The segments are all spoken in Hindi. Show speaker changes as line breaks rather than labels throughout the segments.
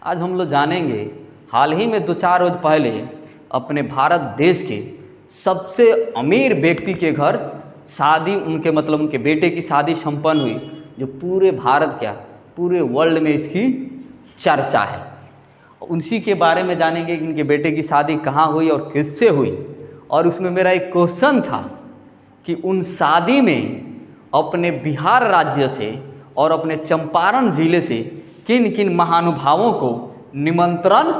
आज हम लोग जानेंगे हाल ही में 2-4 रोज पहले अपने भारत देश के सबसे अमीर व्यक्ति के घर शादी, उनके मतलब उनके बेटे की शादी संपन्न हुई, जो पूरे भारत क्या पूरे वर्ल्ड में इसकी चर्चा है। उसी के बारे में जानेंगे कि इनके बेटे की शादी कहाँ हुई और किससे हुई। और उसमें मेरा एक क्वेश्चन था कि उन शादी में अपने बिहार राज्य से और अपने चंपारण जिले से किन किन महानुभावों को निमंत्रण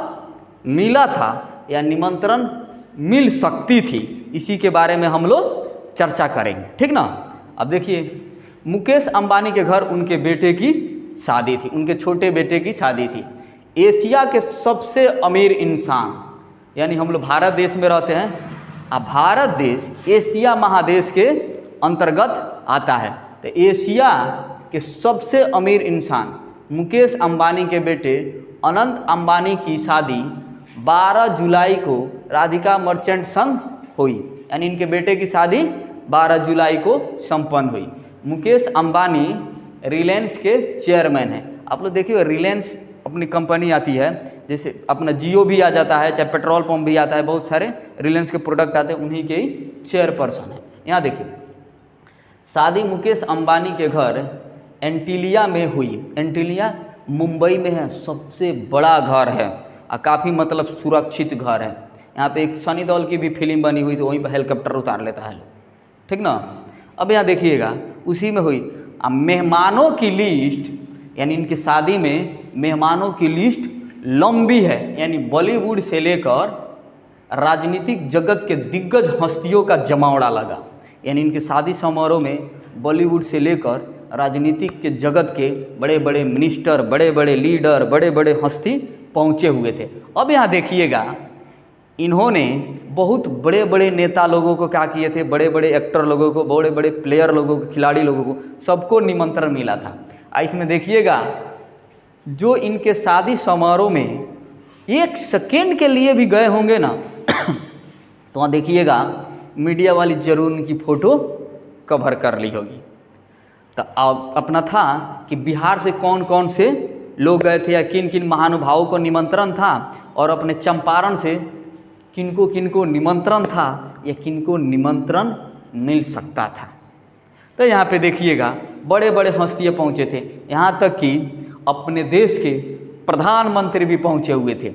मिला था या निमंत्रण मिल सकती थी, इसी के बारे में हम लोग चर्चा करेंगे, ठीक ना। अब देखिए, मुकेश अंबानी के घर उनके बेटे की शादी थी, उनके छोटे बेटे की शादी थी। एशिया के सबसे अमीर इंसान, यानी हम लोग भारत देश में रहते हैं, अब भारत देश एशिया महादेश के अंतर्गत आता है। तो एशिया के सबसे अमीर इंसान मुकेश अंबानी के बेटे अनंत अंबानी की शादी 12 जुलाई को राधिका मर्चेंट संग हुई, यानी इनके बेटे की शादी 12 जुलाई को संपन्न हुई। मुकेश अंबानी रिलायंस के चेयरमैन हैं। आप लोग देखिए, रिलायंस अपनी कंपनी आती है, जैसे अपना जियो भी आ जाता है, चाहे पेट्रोल पंप भी आता है, बहुत सारे रिलायंस के प्रोडक्ट आते हैं, उन्हीं के ही चेयरपर्सन है। यहाँ देखिए, शादी मुकेश अंबानी के घर एंटीलिया में हुई। एंटीलिया मुंबई में है, सबसे बड़ा घर है और काफ़ी मतलब सुरक्षित घर है। यहाँ पे एक सनी देओल की भी फिल्म बनी हुई थी, वहीं पर हेलीकॉप्टर उतार लेता है, ठीक ना। अब यहाँ देखिएगा, उसी में हुई। अब मेहमानों की लिस्ट, यानी इनकी शादी में मेहमानों की लिस्ट लंबी है, यानी बॉलीवुड से लेकर राजनीतिक जगत के दिग्गज हस्तियों का जमावड़ा लगा। यानी इनके शादी समारोह में बॉलीवुड से लेकर राजनीतिक के जगत के बड़े बड़े मिनिस्टर, बड़े बड़े लीडर, बड़े बड़े हस्ती पहुँचे हुए थे। अब यहाँ देखिएगा, इन्होंने बहुत बड़े बड़े नेता लोगों को क्या किए थे, बड़े बड़े एक्टर लोगों को, बड़े बड़े प्लेयर लोगों को, खिलाड़ी लोगों को, सबको निमंत्रण मिला था। इसमें देखिएगा, जो इनके शादी समारोह में 1 सेकेंड के लिए भी गए होंगे ना तो वहाँ देखिएगा मीडिया वाली जरूर उनकी फ़ोटो कवर कर ली होगी। तो अपना था कि बिहार से कौन कौन से लोग गए थे या किन किन महानुभावों को निमंत्रण था, और अपने चंपारण से किनको किनको निमंत्रण था या किनको निमंत्रण मिल सकता था। तो यहाँ पे देखिएगा, बड़े बड़े हस्तियाँ पहुँचे थे, यहाँ तक कि अपने देश के प्रधानमंत्री भी पहुँचे हुए थे।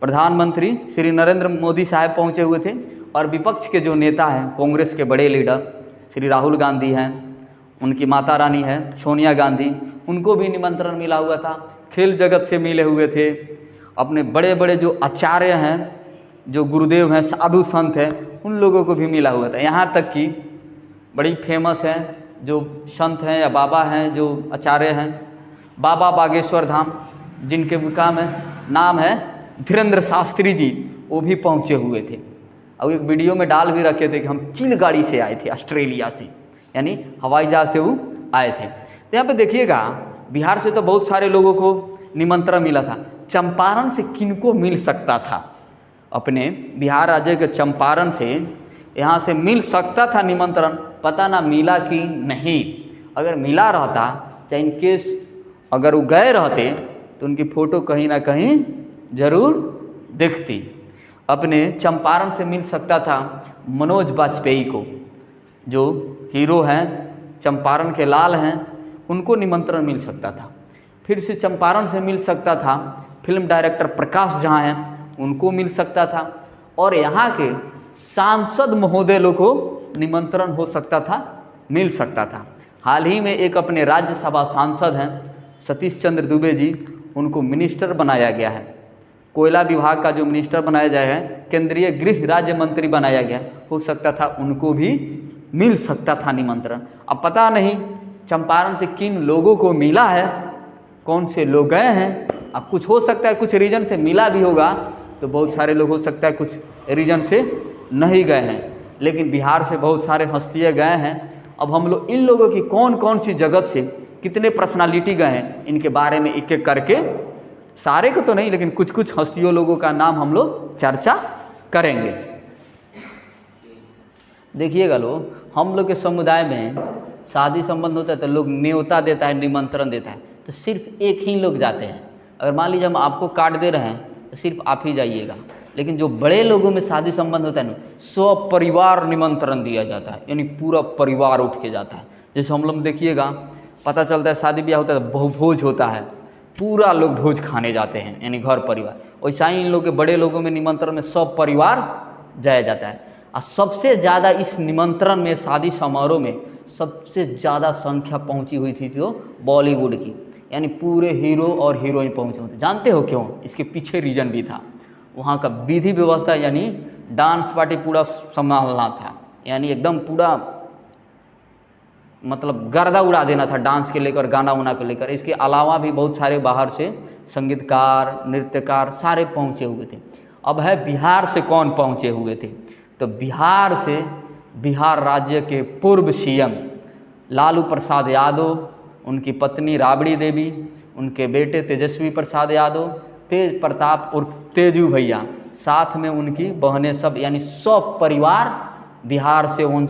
प्रधानमंत्री श्री नरेंद्र मोदी साहब पहुँचे हुए थे, और विपक्ष के जो नेता हैं, कांग्रेस के बड़े लीडर श्री राहुल गांधी हैं, उनकी माता रानी है सोनिया गांधी, उनको भी निमंत्रण मिला हुआ था। खेल जगत से मिले हुए थे, अपने बड़े बड़े जो आचार्य हैं, जो गुरुदेव हैं, साधु संत हैं, उन लोगों को भी मिला हुआ था। यहाँ तक कि बड़ी फेमस है जो संत हैं या बाबा हैं, जो आचार्य हैं, बाबा बागेश्वर धाम, जिनके नाम है धीरेन्द्र शास्त्री जी, वो भी पहुँचे हुए थे। और एक वीडियो में डाल भी रखे थे कि हम चिल गाड़ी से आए थे, ऑस्ट्रेलिया से, यानी हवाई जहाज से वो आए थे। तो यहाँ पे देखिएगा, बिहार से तो बहुत सारे लोगों को निमंत्रण मिला था। चंपारण से किनको मिल सकता था? अपने बिहार राज्य के चंपारण से यहाँ से मिल सकता था निमंत्रण, पता ना मिला कि नहीं। अगर मिला रहता, चाहे इनकेस अगर वो गए रहते, तो उनकी फ़ोटो कहीं ना कहीं ज़रूर दिखती। अपने चंपारण से मिल सकता था मनोज वाजपेयी को, जो हीरो हैं, चंपारण के लाल हैं, उनको निमंत्रण मिल सकता था। फिर से चंपारण से मिल सकता था फिल्म डायरेक्टर प्रकाश झा हैं, उनको मिल सकता था। और यहाँ के सांसद महोदय लोग को निमंत्रण हो सकता था, मिल सकता था। हाल ही में एक अपने राज्यसभा सांसद हैं सतीश चंद्र दुबे जी, उनको मिनिस्टर बनाया गया है। कोयला विभाग का जो मिनिस्टर बनाया गया है, केंद्रीय गृह राज्य मंत्री बनाया गया, हो सकता था उनको भी मिल सकता था निमंत्रण। अब पता नहीं चंपारण से किन लोगों को मिला है, कौन से लोग गए हैं। अब कुछ हो सकता है कुछ रीजन से मिला भी होगा, तो बहुत सारे लोग हो सकता है कुछ रीजन से नहीं गए हैं, लेकिन बिहार से बहुत सारे हस्तियाँ गए हैं। अब हम लोग इन लोगों की कौन कौन सी जगत से कितने पर्सनालिटी गए हैं, इनके बारे में एक एक करके, सारे को तो नहीं लेकिन कुछ कुछ हस्तियों लोगों का नाम हम लोग चर्चा करेंगे। देखिएगा लोग, हम लोग के समुदाय में शादी संबंध होता है तो लोग न्योता देता है, निमंत्रण देता है, तो सिर्फ एक ही लोग जाते हैं, अगर मान लीजिए हम आपको कार्ड दे रहे हैं तो सिर्फ आप ही जाइएगा, लेकिन जो बड़े लोगों में शादी संबंध होता है ना, सब परिवार निमंत्रण दिया जाता है, यानी पूरा परिवार उठ के जाता है। जैसे हम लोग देखिएगा, पता चलता है शादी ब्याह होता है तो भोज होता है, पूरा लोग भोज खाने जाते हैं, यानी घर परिवार। वैसा ही इन लोग के बड़े लोगों में निमंत्रण में सब परिवार जाया जाता है। और सबसे ज़्यादा इस निमंत्रण में, शादी समारोह में सबसे ज़्यादा संख्या पहुंची हुई थी तो बॉलीवुड की, यानी पूरे हीरो और हीरोइन पहुंचे हुए थे। जानते हो क्यों? इसके पीछे रीजन भी था। वहाँ का विधि व्यवस्था, यानी डांस पार्टी पूरा संभालना था, यानी एकदम पूरा मतलब गर्दा उड़ा देना था डांस के लेकर, गाना उना को लेकर। इसके अलावा भी बहुत सारे बाहर से संगीतकार, नृत्यकार सारे पहुँचे हुए थे। अब है बिहार से कौन पहुँचे हुए थे, तो बिहार से बिहार राज्य के पूर्व सीएम लालू प्रसाद यादव, उनकी पत्नी राबड़ी देवी, उनके बेटे तेजस्वी प्रसाद यादव, तेज प्रताप उर्फ तेजू भैया, साथ में उनकी बहनें, सब यानी सब परिवार बिहार से उन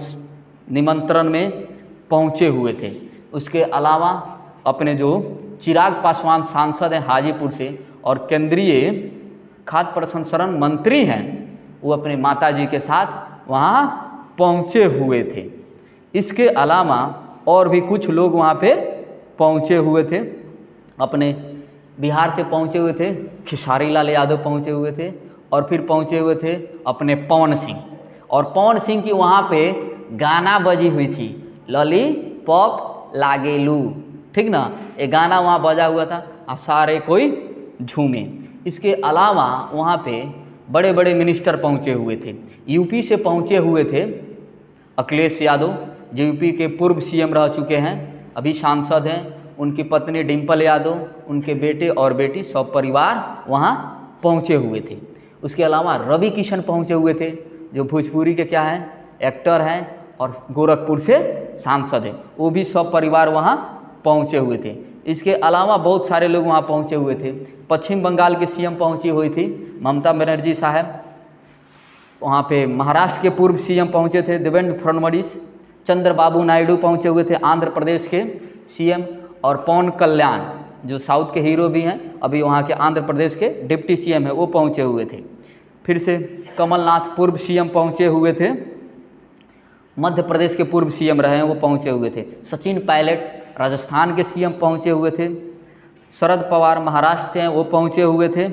निमंत्रण में पहुँचे हुए थे। उसके अलावा अपने जो चिराग पासवान सांसद हैं हाजीपुर से और केंद्रीय खाद्य प्रसंस्करण मंत्री हैं, वो अपने माताजी के साथ वहाँ पहुँचे हुए थे। इसके अलावा और भी कुछ लोग वहाँ पे पहुँचे हुए थे, अपने बिहार से पहुँचे हुए थे। खेसारी लाल यादव पहुँचे हुए थे और फिर पहुँचे हुए थे अपने पवन सिंह, और पवन सिंह की वहाँ पे गाना बजी हुई थी, लॉलीपॉप लागेलू, ठीक ना, ये गाना वहाँ बजा हुआ था और सारे कोई झूमे। इसके अलावा वहाँ पे बड़े बड़े मिनिस्टर पहुँचे हुए थे। यूपी से पहुँचे हुए थे अखिलेश यादव, जो यूपी के पूर्व सीएम रह चुके हैं, अभी सांसद हैं। उनकी पत्नी डिम्पल यादव, उनके बेटे और बेटी, सब परिवार वहाँ पहुँचे हुए थे। उसके अलावा रवि किशन पहुँचे हुए थे, जो भोजपुरी के क्या हैं, एक्टर हैं और गोरखपुर से सांसद हैं, वो भी सब परिवार वहाँ पहुँचे हुए थे। इसके अलावा बहुत सारे लोग वहाँ पहुँचे हुए थे। पश्चिम बंगाल के सीएम पहुँची हुई थी ममता बनर्जी साहब, वहाँ पे महाराष्ट्र के पूर्व सीएम पहुँचे थे देवेंद्र फडणवीस, चंद्रबाबू नायडू पहुँचे हुए थे आंध्र प्रदेश के सीएम, और पवन कल्याण जो साउथ के हीरो भी हैं, अभी वहाँ के आंध्र प्रदेश के डिप्टी सीएम है, वो पहुँचे हुए थे। फिर से कमलनाथ पूर्व सीएम पहुँचे हुए थे, मध्य प्रदेश के पूर्व सीएम रहे हैं, वो पहुँचे हुए थे। सचिन पायलट राजस्थान के सीएम पहुँचे हुए थे। शरद पवार महाराष्ट्र से हैं, वो पहुँचे हुए थे।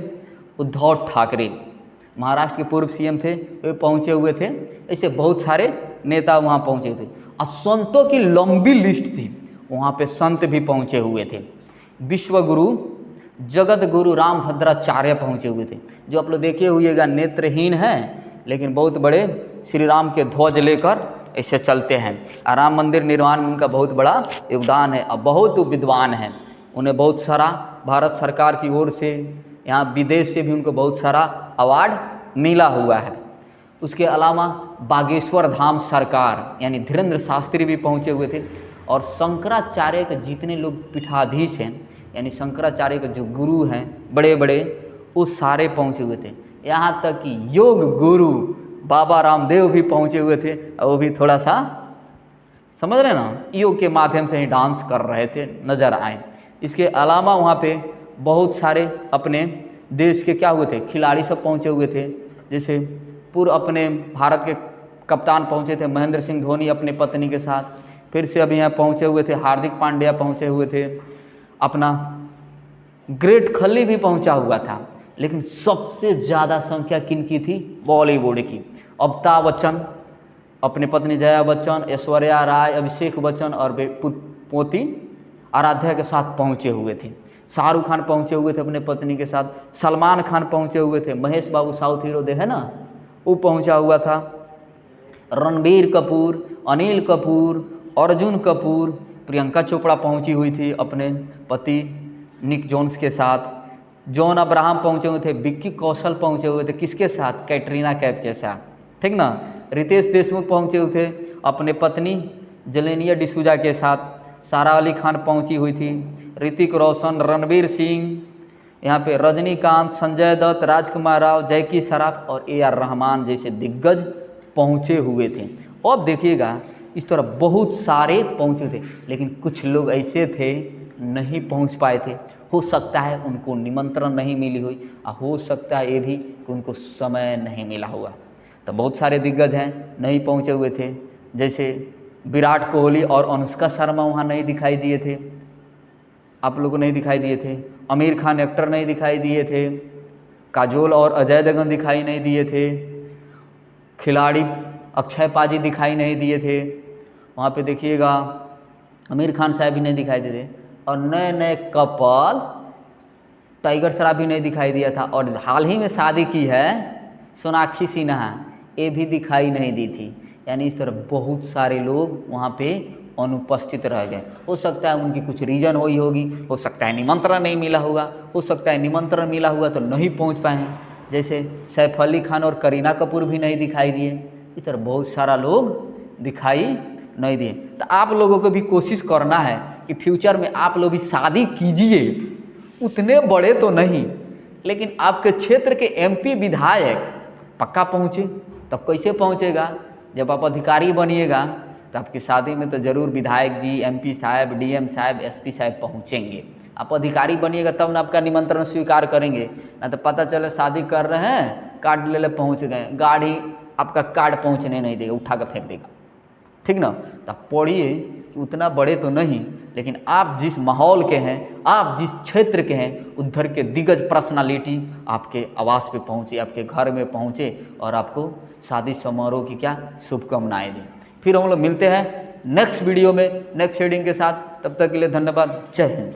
उद्धव ठाकरे महाराष्ट्र के पूर्व सीएम थे, वे पहुँचे हुए थे। ऐसे बहुत सारे नेता वहाँ पहुँचे थे और संतों की लंबी लिस्ट थी, वहाँ पे संत भी पहुँचे हुए थे। विश्व गुरु जगत गुरु रामभद्राचार्य पहुँचे हुए थे, जो आप लोग देखे हुएगा नेत्रहीन हैं, लेकिन बहुत बड़े श्री राम के ध्वज लेकर ऐसे चलते हैं। राम मंदिर निर्माण में उनका बहुत बड़ा योगदान है और बहुत विद्वान हैं। उन्हें बहुत सारा भारत सरकार की ओर से, यहाँ विदेश से भी उनको बहुत सारा अवार्ड मिला हुआ है। उसके अलावा बागेश्वर धाम सरकार यानी धीरेन्द्र शास्त्री भी पहुँचे हुए थे, और शंकराचार्य के जितने लोग पीठाधीश हैं, यानी शंकराचार्य के जो गुरु हैं बड़े बड़े, वो सारे पहुँचे हुए थे। यहाँ तक कि योग गुरु बाबा रामदेव भी पहुँचे हुए थे, और वो भी थोड़ा सा समझ रहे ना, योग के माध्यम से ही डांस कर रहे थे, नज़र आए। इसके अलावा वहाँ पे बहुत सारे अपने देश के क्या हुए थे, खिलाड़ी सब पहुँचे हुए थे। जैसे पूर्व अपने भारत के कप्तान पहुँचे थे महेंद्र सिंह धोनी अपने पत्नी के साथ। फिर से अभी यहाँ पहुँचे हुए थे हार्दिक पांड्या पहुँचे हुए थे, अपना ग्रेट खली भी पहुँचा हुआ था। लेकिन सबसे ज़्यादा संख्या किनकी थी? बॉलीवुड की। अमिताभ बच्चन अपनी पत्नी जया बच्चन, ऐश्वर्या राय, अभिषेक बच्चन और पोती आराध्या के साथ पहुँचे हुए थे। शाहरुख खान पहुँचे हुए थे अपने पत्नी के साथ, सलमान खान पहुँचे हुए थे, महेश बाबू साउथ हीरो दे है ना, वो पहुँचा हुआ था, रणबीर कपूर, अनिल कपूर, अर्जुन कपूर, प्रियंका चोपड़ा पहुँची हुई थी अपने पति निक जोन्स के साथ, जॉन अब्राहम पहुँचे हुए थे, विक्की कौशल पहुँचे हुए थे, किसके साथ? कैटरीना कैफ के साथ, ठीक ना। रितेश देशमुख पहुँचे हुए थे अपने पत्नी जेलेनिया डिसूजा के साथ, सारा अली खान पहुँची हुई थी, ऋतिक रोशन, रणवीर सिंह, यहाँ पे रजनीकांत, संजय दत्त, राजकुमार राव, जैकी श्रॉफ और AR रहमान जैसे दिग्गज पहुँचे हुए थे। अब देखिएगा इस तरह बहुत सारे पहुँचे थे, लेकिन कुछ लोग ऐसे थे नहीं पहुँच पाए थे। हो सकता है उनको निमंत्रण नहीं मिली हुई, और हो सकता है ये भी कि उनको समय नहीं मिला हुआ। तो बहुत सारे दिग्गज हैं नहीं पहुँचे हुए थे, जैसे विराट कोहली और अनुष्का शर्मा वहाँ नहीं दिखाई दिए थे, आप लोगों को नहीं दिखाई दिए थे। आमिर खान एक्टर नहीं दिखाई दिए थे, काजोल और अजय देवगन दिखाई नहीं दिए थे, खिलाड़ी अक्षय पाजी दिखाई नहीं दिए थे, वहाँ पे देखिएगा आमिर खान साहब भी नहीं दिखाई दिए थे, और नए नए कपल टाइगर श्रॉफ भी नहीं दिखाई दिया था, और हाल ही में शादी की है सोनाक्षी सिन्हा, ये भी दिखाई नहीं दी थी। यानी इस तरह बहुत सारे लोग वहाँ पे अनुपस्थित रह गए। हो सकता है उनकी कुछ रीज़न हुई होगी, हो सकता है निमंत्रण नहीं मिला होगा, हो सकता है निमंत्रण मिला हुआ तो नहीं पहुँच पाए, जैसे सैफ अली खान और करीना कपूर भी नहीं दिखाई दिए। इस तरह बहुत सारा लोग दिखाई नहीं दिए। तो आप लोगों को भी कोशिश करना है कि फ्यूचर में आप लोग भी शादी कीजिए, उतने बड़े तो नहीं, लेकिन आपके क्षेत्र के एमपी विधायक पक्का पहुँचे। तब कैसे पहुँचेगा? जब आप अधिकारी बनिएगा तो आपकी शादी में तो ज़रूर विधायक जी, एमपी साहब, डीएम साहब, एसपी साहब पहुँचेंगे। आप अधिकारी बनिएगा तब ना आपका निमंत्रण स्वीकार करेंगे, ना तो पता चले शादी कर रहे हैं, कार्ड ले ले पहुँच गए, गाड़ी आपका कार्ड पहुँचने नहीं देगा, उठा कर फेंक देगा। ठीक ना? तो आप पढ़िए कि उतना बड़े तो नहीं, लेकिन आप जिस माहौल के हैं, आप जिस क्षेत्र के हैं, उधर के दिग्गज पर्सनालिटी आपके आवास पे पहुँचे, आपके घर में पहुँचे और आपको शादी समारोह की क्या शुभकामनाएं दें। फिर हम लोग मिलते हैं नेक्स्ट वीडियो में नेक्स्ट हेडिंग के साथ। तब तक के लिए धन्यवाद। जय हिंद।